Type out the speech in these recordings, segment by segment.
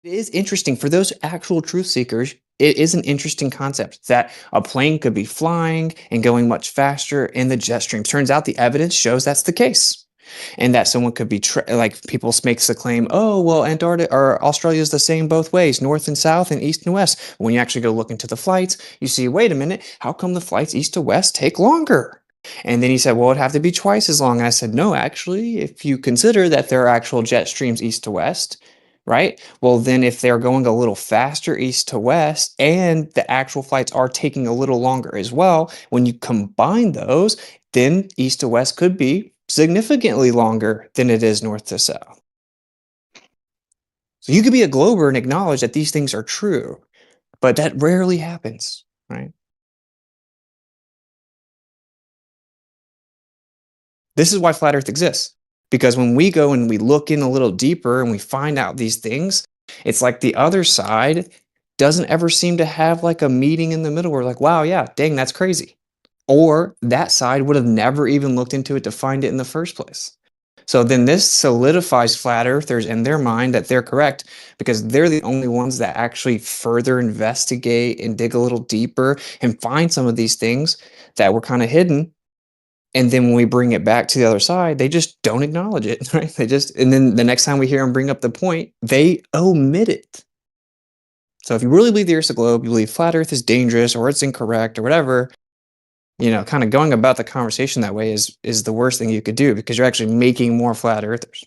It is interesting for those actual truth seekers. It is an interesting concept that a plane could be flying and going much faster in the jet stream. Turns out the evidence shows that's the case. And that someone could be like people makes the claim, oh well, Antarctica or Australia is the same both ways, north and south and east and west. When you actually go look into the flights, you see, wait a minute, how come the flights east to west take longer? And then he said, well, it'd have to be twice as long. And I said, no, actually, if you consider that there are actual jet streams east to west, right? Well, then if they're going a little faster east to west and the actual flights are taking a little longer as well, when you combine those, then east to west could be significantly longer than it is north to south. So you could be a glober and acknowledge that these things are true, but that rarely happens, right? This is why flat earth exists. Because when we go and we look in a little deeper and we find out these things, it's like the other side doesn't ever seem to have like a meeting in the middle where like, wow, yeah, dang, that's crazy. Or that side would have never even looked into it to find it in the first place. So then this solidifies flat earthers in their mind that they're correct because they're the only ones that actually further investigate and dig a little deeper and find some of these things that were kind of hidden. And then when we bring it back to the other side, they just don't acknowledge it, right? They just, and then the next time we hear them bring up the point, they omit it. So if you really believe the Earth's a globe, you believe flat Earth is dangerous or it's incorrect or whatever, kind of going about the conversation that way is the worst thing you could do because you're actually making more flat earthers.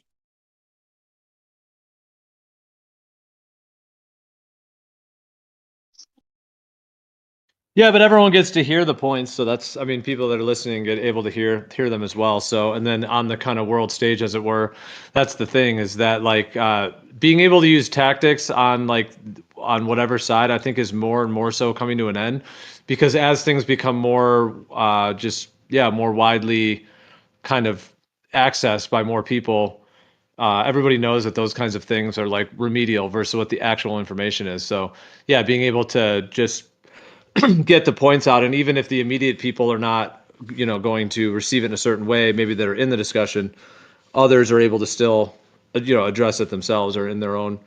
Yeah, but everyone gets to hear the points, so that's, I mean, people that are listening get able to hear them as well. So, and then on the kind of world stage, as it were, that's the thing is that like being able to use tactics on whatever side, I think is more and more so coming to an end, because as things become more more widely kind of accessed by more people, everybody knows that those kinds of things are like remedial versus what the actual information is. So yeah, being able to just get the points out, and even if the immediate people are not going to receive it in a certain way, maybe that are in the discussion, others are able to still address it themselves or in their own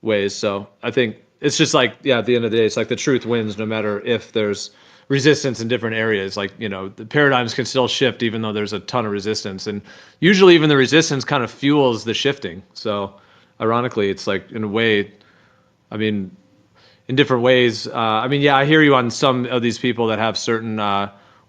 ways. So I think it's just like, yeah, at the end of the day, it's like the truth wins no matter if there's resistance in different areas. Like, the paradigms can still shift even though there's a ton of resistance, and usually even the resistance kind of fuels the shifting. So ironically, it's like, in a way, I mean, in different ways. I mean, yeah, I hear you on some of these people that have certain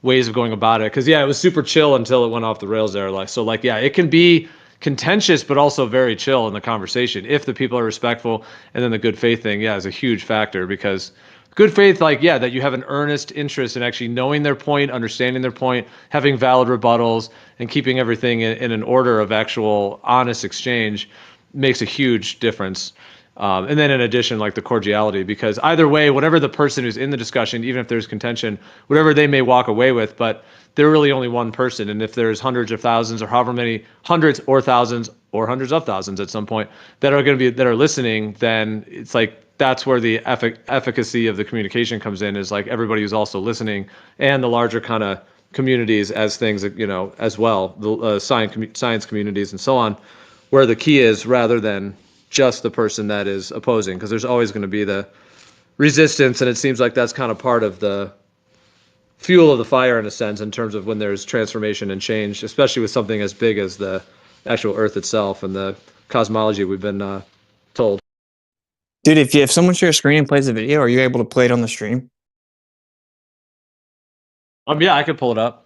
ways of going about it. Because yeah, it was super chill until it went off the rails there. Like, so like, yeah, it can be contentious, but also very chill in the conversation if the people are respectful. And then the good faith thing, yeah, is a huge factor, because good faith, like, yeah, that you have an earnest interest in actually knowing their point, understanding their point, having valid rebuttals, and keeping everything in an order of actual honest exchange makes a huge difference. And then in addition, like the cordiality, because either way, whatever the person who's in the discussion, even if there's contention, whatever they may walk away with, but they're really only one person. And if there's hundreds of thousands or however many hundreds or thousands or hundreds of thousands at some point that are listening, then it's like, that's where the efficacy of the communication comes in, is like everybody who's also listening and the larger kind of communities as things, as well, the science communities and so on, where the key is, rather than just the person that is opposing, because there's always going to be the resistance, and it seems like that's kind of part of the fuel of the fire in a sense, in terms of when there's transformation and change, especially with something as big as the actual Earth itself and the cosmology we've been told. Dude, if someone shares a screen and plays a video, are you able to play it on the stream? Yeah, I could pull it up.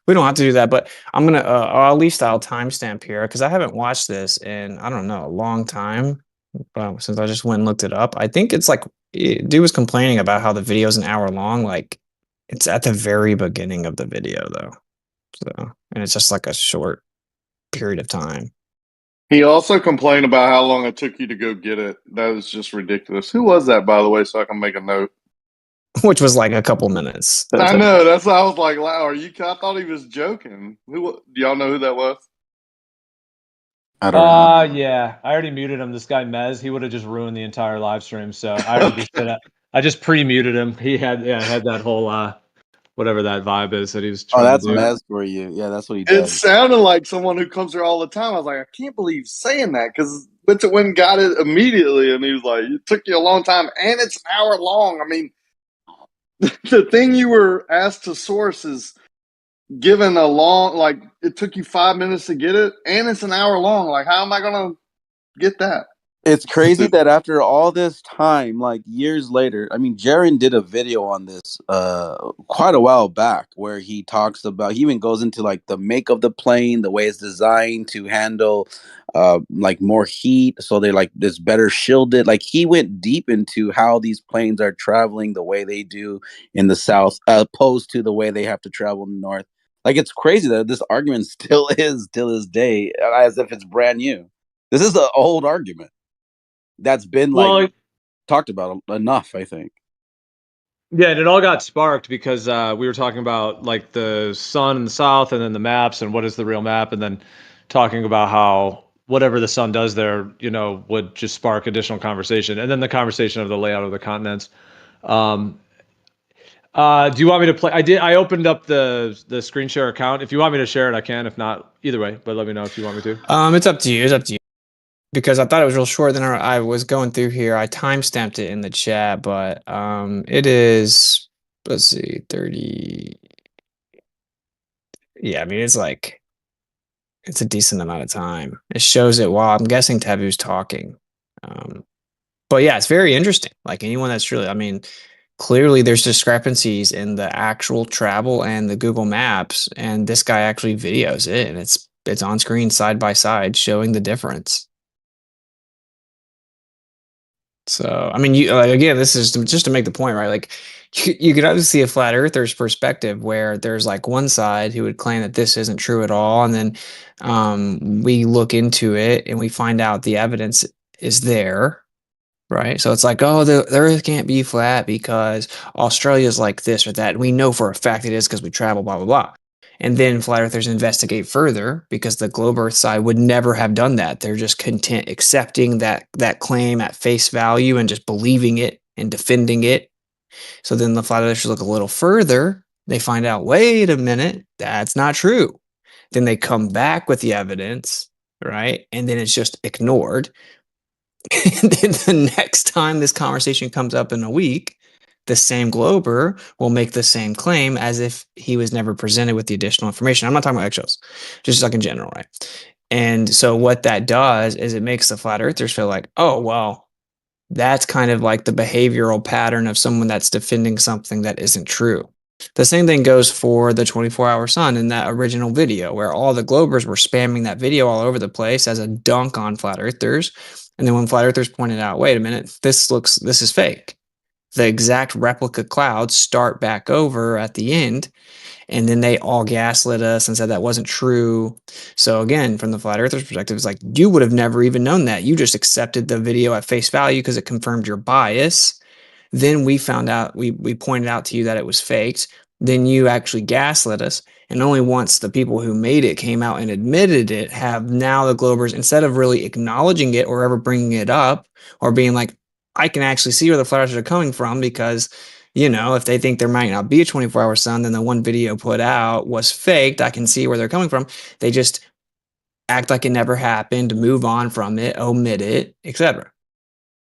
We don't have to do that, but I'm gonna, or at least I'll timestamp here because I haven't watched this in, I don't know, a long time. Since I just went and looked it up, I think it's like dude was complaining about how the video is an hour long. Like it's at the very beginning of the video though, so and it's just like a short period of time. He also complained about how long it took you to go get it. That was just ridiculous. Who was that, by the way, so I can make a note? Which was like a couple minutes. I know. That's why I was like, "Wow, are you?" I thought he was joking. Who? Do y'all know who that was? I don't know. Yeah, I already muted him. This guy Mez, he would have just ruined the entire live stream. So I already just did it. I just pre-muted him. He had that whole whatever that vibe is that he was trying that's to do. Mez for you. Yeah, that's what he It does. sounded like someone who comes here all the time. I was like, I can't believe saying that, because Witsit went and got it immediately, and he was like, "It took you a long time, and it's an hour long." I mean, the thing you were asked to source is given a long, like it took you 5 minutes to get it, and it's an hour long. Like, how am I gonna get that? It's crazy that after all this time, like years later, I mean, Jaren did a video on this quite a while back where he talks about, he even goes into like the make of the plane, the way it's designed to handle like more heat, so they like this better shielded. Like he went deep into how these planes are traveling the way they do in the south, opposed to the way they have to travel in the north. Like it's crazy that this argument still is till this day, as if it's brand new. This is an old argument that's been like Well, talked about enough, I think. yeah, and it all got sparked because we were talking about like the sun in the south, and then the maps, and what is the real map, and then talking about how whatever the sun does there, would just spark additional conversation, and then the conversation of the layout of the continents. Um, do you want me to play? I opened up the screen share account. If you want me to share it, I can. If not, either way. But let me know if you want me to. It's up to you. It's up to you. Because I thought it was real short. Then I was going through here. I timestamped it in the chat, but it is, let's see, 30. Yeah, I mean, it's a decent amount of time. It shows it while I'm guessing Taboo's talking. But yeah, it's very interesting. Like anyone that's really, I mean, clearly there's discrepancies in the actual travel and the Google Maps, and this guy actually videos it, and it's on screen side by side showing the difference. So, I mean, again, this is just to make the point, right? Like, you could obviously see a flat earther's perspective where there's like one side who would claim that this isn't true at all, and then we look into it and we find out the evidence is there, right? So it's like, oh, the Earth can't be flat because Australia's like this or that. We know for a fact it is because we travel, blah blah blah. And then flat earthers investigate further because the globe earth side would never have done that. They're just content accepting that claim at face value and just believing it and defending it. So then the flat earthers look a little further. They find out, wait a minute, that's not true. Then they come back with the evidence, right? And then it's just ignored. And then the next time this conversation comes up in a week, the same Glober will make the same claim as if he was never presented with the additional information. I'm not talking about eggshells, just like in general, right? And so what that does is it makes the flat earthers feel like, oh, well, that's kind of like the behavioral pattern of someone that's defending something that isn't true. The same thing goes for the 24-hour sun in that original video where all the Globers were spamming that video all over the place as a dunk on flat earthers. And then when flat earthers pointed out, wait a minute, this is fake. The exact replica clouds start back over at the end, and then they all gaslit us and said that wasn't true. So again, from the flat earthers perspective, it's like, you would have never even known that. You just accepted the video at face value because it confirmed your bias. Then we found out, we pointed out to you that it was faked. Then you actually gaslit us. And only once the people who made it came out and admitted it have now the Globers, instead of really acknowledging it or ever bringing it up or being like, I can actually see where the flat earthers are coming from because, if they think there might not be a 24-hour sun, then the one video put out was faked. I can see where they're coming from. They just act like it never happened, move on from it, omit it, etc.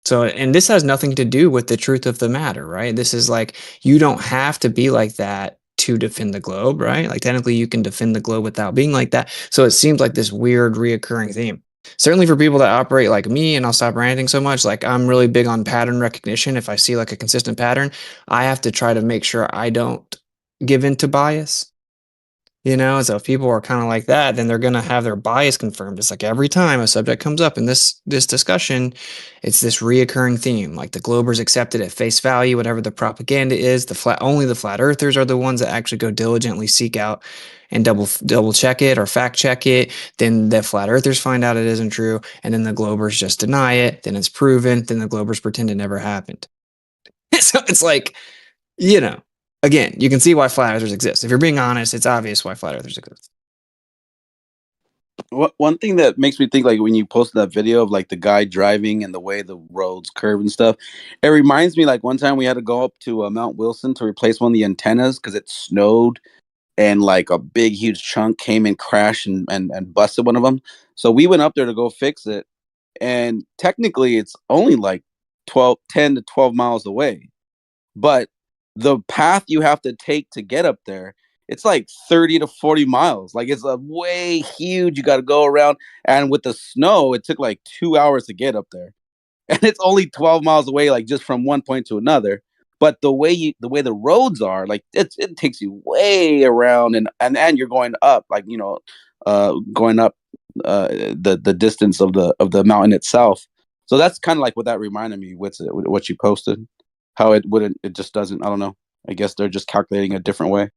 So, and this has nothing to do with the truth of the matter, right? This is like, you don't have to be like that to defend the globe, right? Like technically you can defend the globe without being like that. So it seems like this weird reoccurring theme. Certainly for people that operate like me, and I'll stop ranting so much, like I'm really big on pattern recognition. If I see like a consistent pattern, I have to try to make sure I don't give into bias. So if people are kind of like that, then they're going to have their bias confirmed. It's like every time a subject comes up in this discussion, it's this reoccurring theme. Like the Globers accepted at face value, whatever the propaganda is. Only the flat earthers are the ones that actually go diligently seek out and double check it or fact check it. Then the flat earthers find out it isn't true, and then the Globers just deny it. Then it's proven. Then the Globers pretend it never happened. So it's like, again, you can see why flat earthers exist. If you're being honest, it's obvious why flat earthers exist. One thing that makes me think, like when you posted that video of like the guy driving and the way the roads curve and stuff, it reminds me like one time we had to go up to Mount Wilson to replace one of the antennas because it snowed and like a big huge chunk came and crashed and busted one of them. So we went up there to go fix it, and technically it's only like 10 to 12 miles away. But the path you have to take to get up there, it's like 30 to 40 miles. Like it's a way huge. You got to go around. And with the snow, it took like 2 hours to get up there. And it's only 12 miles away, like just from one point to another. But the way the roads are, like it takes you way around, and you're going up, like going up the distance of the mountain itself. So that's kind of like what that reminded me. What you posted, how it just doesn't. I don't know. I guess they're just calculating a different way.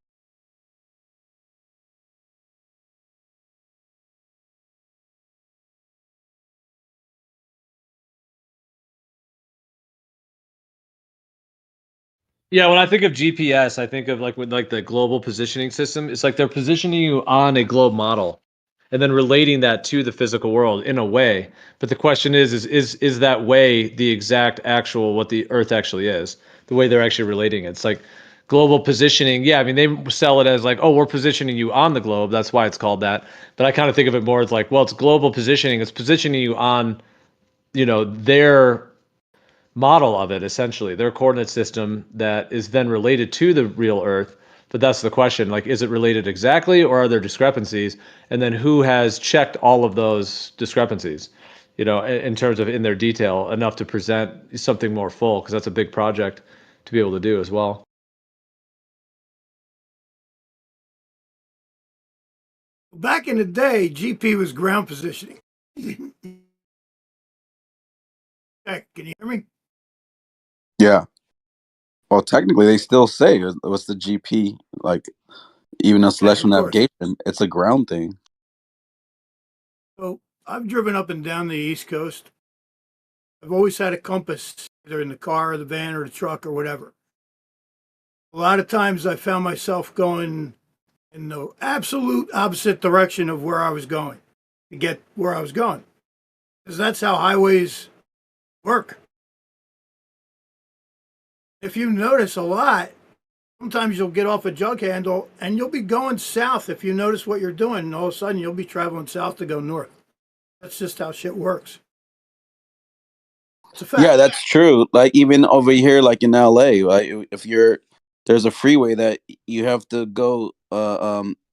Yeah, when I think of GPS, I think of like with like the global positioning system. It's like they're positioning you on a globe model and then relating that to the physical world in a way. But the question is that way the exact actual what the Earth actually is, the way they're actually relating it. It's like global positioning. Yeah, I mean they sell it as like, oh, we're positioning you on the globe. That's why it's called that. But I kind of think of it more as like, well, it's global positioning. It's positioning you on, their model of it, essentially their coordinate system that is then related to the real Earth. But that's the question, like, is it related exactly, or are there discrepancies? And then who has checked all of those discrepancies, in terms of in their detail enough to present something more full, because that's a big project to be able to do as well. Back in the day, GP was ground positioning. Heck, can you hear me? Yeah. Well, technically, they still say what's the GP, like, even a celestial navigation, it's a ground thing. So I've driven up and down the East Coast. I've always had a compass, either in the car or the van or the truck or whatever. A lot of times I found myself going in the absolute opposite direction of where I was going to get where I was going. Because that's how highways work. If you notice a lot, sometimes you'll get off a jug handle and you'll be going south if you notice what you're doing, and all of a sudden you'll be traveling south to go north. That's just how shit works. It's a fact. Yeah, that's true. Like even over here, like in LA, like if there's a freeway that you have to go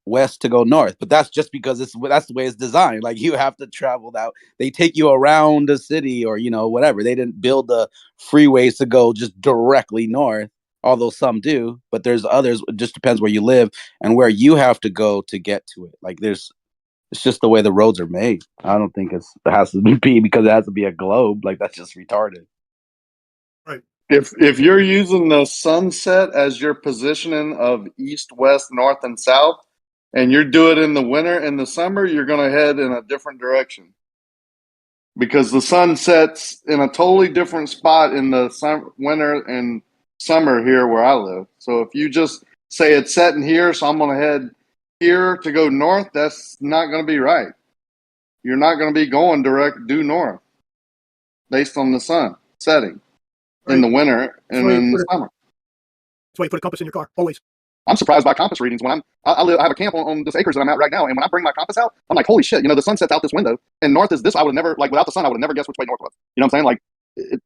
west to go north, but that's just because that's the way it's designed. Like you have to travel that. They take you around the city, or whatever. They didn't build the freeways to go just directly north, although some do. But there's others. It just depends where you live and where you have to go to get to it. Like it's just the way the roads are made. I don't think it has to be because it has to be a globe. Like that's just retarded. Right. If you're using the sunset as your positioning of east, west, north, and south, and you do it in the winter and the summer, you're going to head in a different direction because the sun sets in a totally different spot in the winter and summer here where I live. So if you just say it's setting here, so I'm going to head here to go north, that's not going to be right. You're not going to be going direct due north based on the sun setting in the winter and in the summer. That's why you put a compass in your car, always. I'm surprised by compass readings when I have a camp on this acres that I'm at right now, and when I bring my compass out, I'm like, holy shit, the sun sets out this window, and north is this. I would have never, like, without the sun, I would have never guessed which way north was. You know what I'm saying? Like,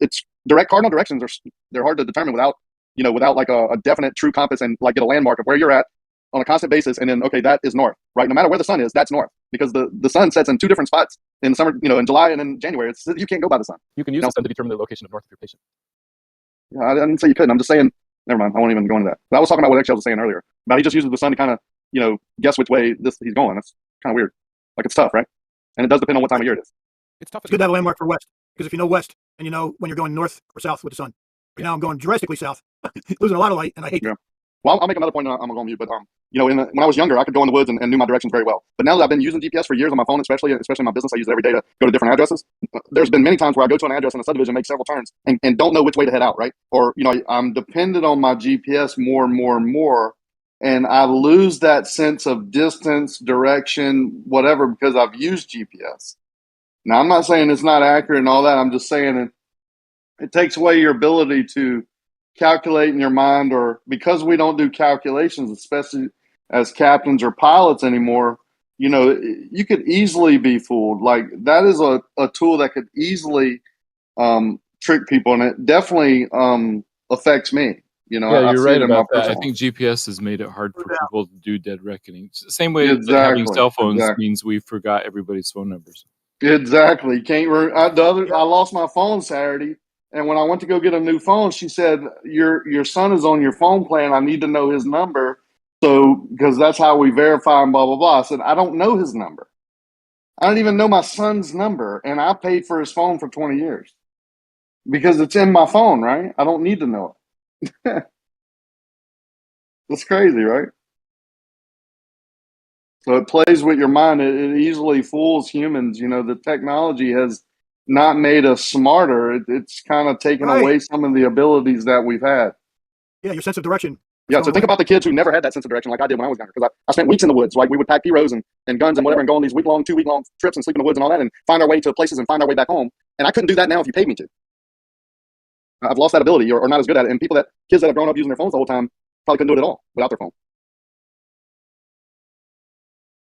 it's direct cardinal directions they're hard to determine without like a definite true compass and like get a landmark of where you're at on a constant basis, and then okay, that is north, right? No matter where the sun is, that's north because the sun sets in two different spots in summer, in July and in January. You can't go by the sun. You can use the sun to determine the location of north of your patient. Yeah, I didn't say you couldn't. I'm just saying. Never mind. I won't even go into that. But I was talking about what Excel was saying earlier. About he just uses the sun to kind of, guess which way he's going. That's kind of weird. Like it's tough, right? And it does depend on what time of year it is. It's tough. It's good to have a landmark for west because if you know west and you know when you're going north or south with the sun. Right now I'm going drastically south, losing a lot of light, and I hate that. Well, I'll make another point. I'm gonna go on mute, but when I was younger, I could go in the woods and knew my directions very well. But now that I've been using GPS for years on my phone, especially in my business, I use it every day to go to different addresses. There's been many times where I go to an address in a subdivision, make several turns, and don't know which way to head out, right? Or I'm dependent on my GPS more and more and more, and I lose that sense of distance, direction, whatever, because I've used GPS. Now, I'm not saying it's not accurate and all that. I'm just saying it takes away your ability to calculate in your mind, or because we don't do calculations, especially as captains or pilots anymore, you know, you could easily be fooled. Like that is a tool that could easily trick people, and it definitely affects me. You know, Yeah, I you're see right it in my about that. I personal life. think GPS has made it hard No for doubt. people to do dead reckoning. Same way that having Exactly, cell phones exactly. means we forgot everybody's phone numbers. Exactly. Can't. Yeah. I lost my phone Saturday, and when I went to go get a new phone, she said, "Your son is on your phone plan. I need to know his number, so because that's how we verify and blah blah blah." I said, "I don't know his number. I don't even know my son's number, and I paid for his phone for 20 years because it's in my phone, right? I don't need to know it. That's crazy, right?" So it plays with your mind. It easily fools humans. You know, the technology has not made us smarter. It's kind of taken Right. away some of the abilities that we've had. Yeah, your sense of direction is Yeah, so going think away. about the kids who never had that sense of direction like I did when I was younger. Because I spent weeks in the woods. Like we would pack heroes and guns and whatever and go on these week-long, 2-week-long trips and sleep in the woods and all that and find our way to places and find our way back home. And I couldn't do that now if you paid me to. I've lost that ability or not as good at it. And kids that have grown up using their phones the whole time probably couldn't do it at all without their phone.